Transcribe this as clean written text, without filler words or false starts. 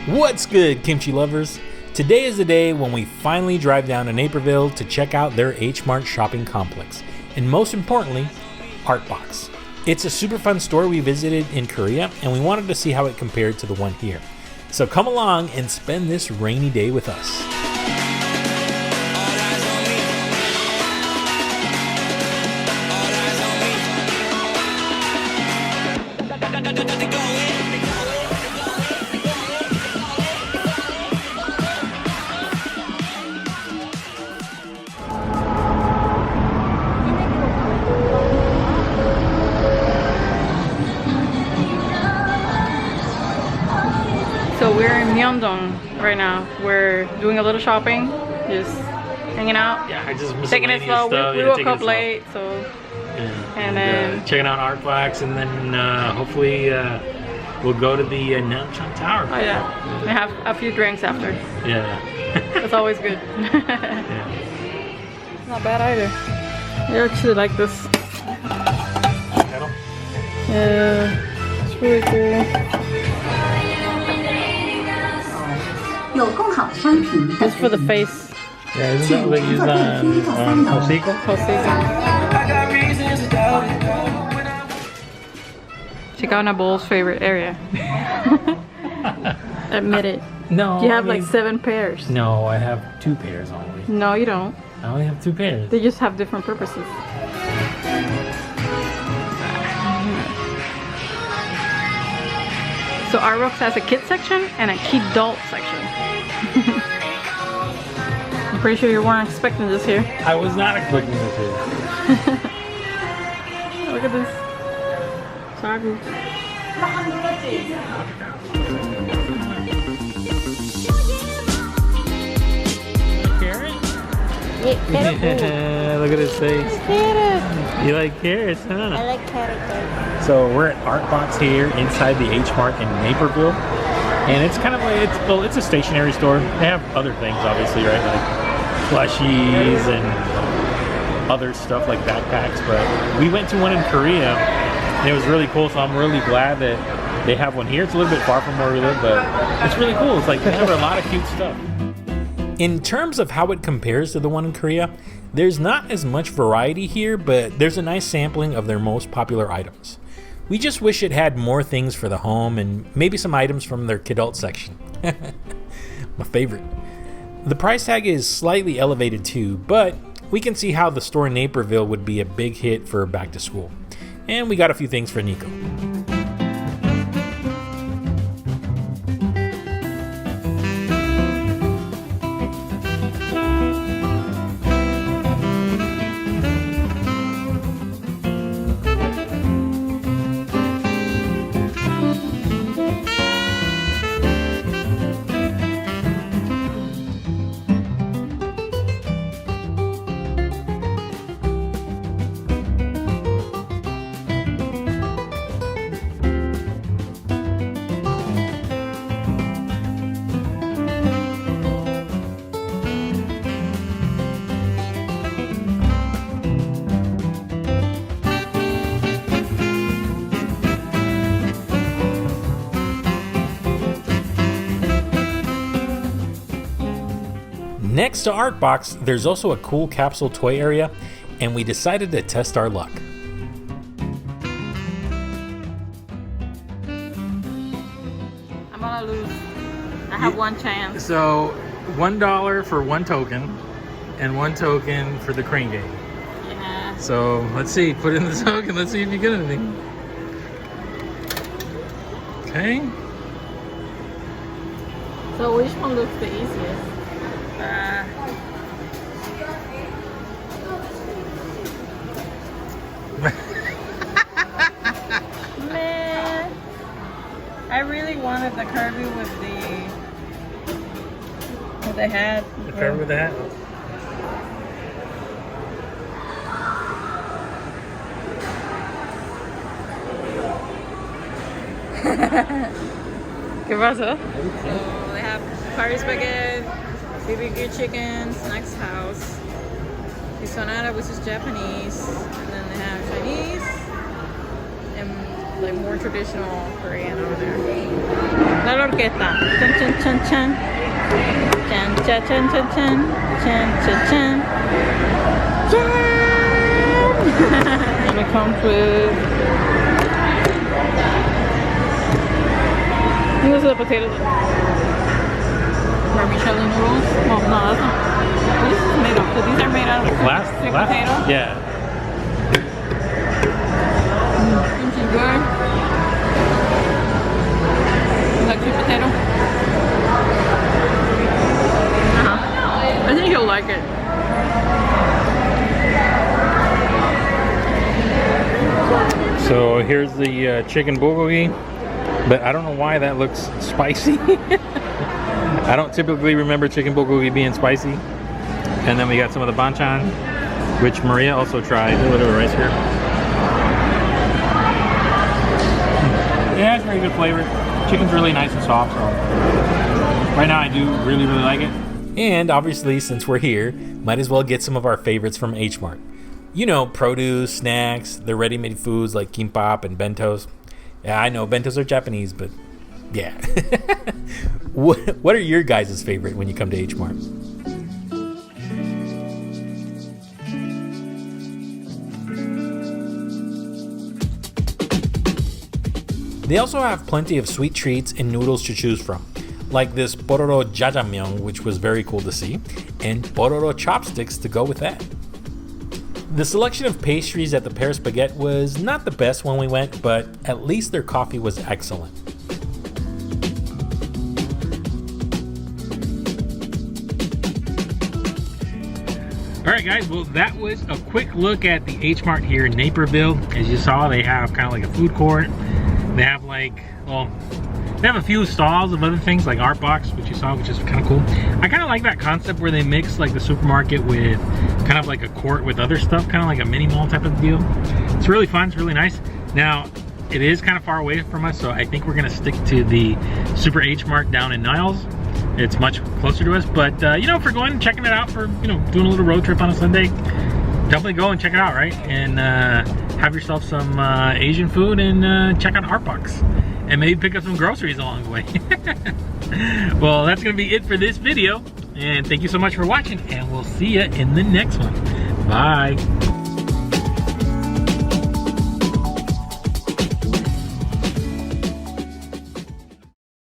What's good, Kimchi Lovers? Today is the day when we finally drive down to Naperville to check out their Hmart shopping complex, and most importantly, Artbox. It's a super fun store we visited in Korea, and we wanted to see how it compared to the one here. So come along and spend this rainy day with us. So we're in Myeongdong right now. We're doing a little shopping, just hanging out. Yeah, I just taking it slow. We woke up late, so and then checking out Artbox, and then hopefully we'll go to the Namcheon Tower. Oh yeah, we have a few drinks after. Yeah, that's always good. Yeah. Not bad either. I actually like this. Kettle? Yeah, it's really cool. It's for the face. Yeah, isn't that what they use on Hosiko? Check out Nabol's favorite area. Admit it. No. You have like 7 pairs. No, I have 2 pairs only. No, you don't. I only have 2 pairs. They just have different purposes. So Artbox has a kid section and a kidult section. I'm pretty sure you weren't expecting this here. I was not expecting this here. Look at this. Sagu. Carrot? Yeah, look at his face. Carrot. You like carrots, huh? I like carrot. So we're at Artbox here inside the Hmart in Naperville. And it's kind of like, it's a stationery store. They have other things, obviously, right? Like plushies and other stuff like backpacks. But we went to one in Korea, and it was really cool. So I'm really glad that they have one here. It's a little bit far from where we live, but it's really cool. It's like they have a lot of cute stuff. In terms of how it compares to the one in Korea, there's not as much variety here, but there's a nice sampling of their most popular items. We just wish it had more things for the home and maybe some items from their kidult section. My favorite. The price tag is slightly elevated too, but we can see how the store in Naperville would be a big hit for back to school. And we got a few things for Nico. Next to Artbox, there's also a cool capsule toy area, and we decided to test our luck. I'm gonna lose. I have one chance. So $1 for 1 token, and 1 token for the crane game. Yeah. So let's see, put in the token, let's see if you get anything. Okay. So which one looks the easiest? Man, I really wanted the Kirby with the hat. The Kirby with the hat? ¿Qué pasó? So they have curry spaghetti, BBQ chicken, snacks house, Sonata, which is Japanese, and then they have Chinese and like more traditional Korean over there. Not la orquesta. Chan, chan, chan, chan. Chan, chan, chan, chan, chan. Chan, chan, chan. Chan! And it comes with... These are the potatoes. Vermicelli noodles. Well, no, that's not... What is this made of? So these are made out of sweet potato? Yeah. Kimchi good. You like sweet potato? I think you'll like it. So here's the chicken bulgogi, but I don't know why that looks spicy. I don't typically remember chicken bulgogi being spicy. And then we got some of the banchan, which Maria also tried. A little rice here. It has very good flavor. Chicken's really nice and soft, so right now I do really like it. And obviously, since we're here, might as well get some of our favorites from Hmart. You know, produce, snacks, the ready-made foods like kimbap and bentos. Yeah, I know bentos are Japanese, but yeah. What are your guys' favorite when you come to Hmart? They also have plenty of sweet treats and noodles to choose from, like this pororo jjajangmyeon, which was very cool to see, and pororo chopsticks to go with that. The selection of pastries at the Paris Baguette was not the best when we went, but at least their coffee was excellent. Alright guys, well that was a quick look at the Hmart here in Naperville. As you saw, they have kind of like a food court. They have like, well, they have a few stalls of other things like Artbox, which you saw, which is kind of cool. I kind of like that concept where they mix like the supermarket with kind of like a court with other stuff, kind of like a mini mall type of deal. It's really fun, it's really nice. Now, it is kind of far away from us, so I think we're gonna stick to the Super Hmart down in Niles. It's much closer to us, but you know, if we're going and checking it out for, you know, doing a little road trip on a Sunday, definitely go and check it out, right? And have yourself some Asian food and check out Artbox. And maybe pick up some groceries along the way. Well, that's gonna be it for this video. And thank you so much for watching, and we'll see you in the next one. Bye.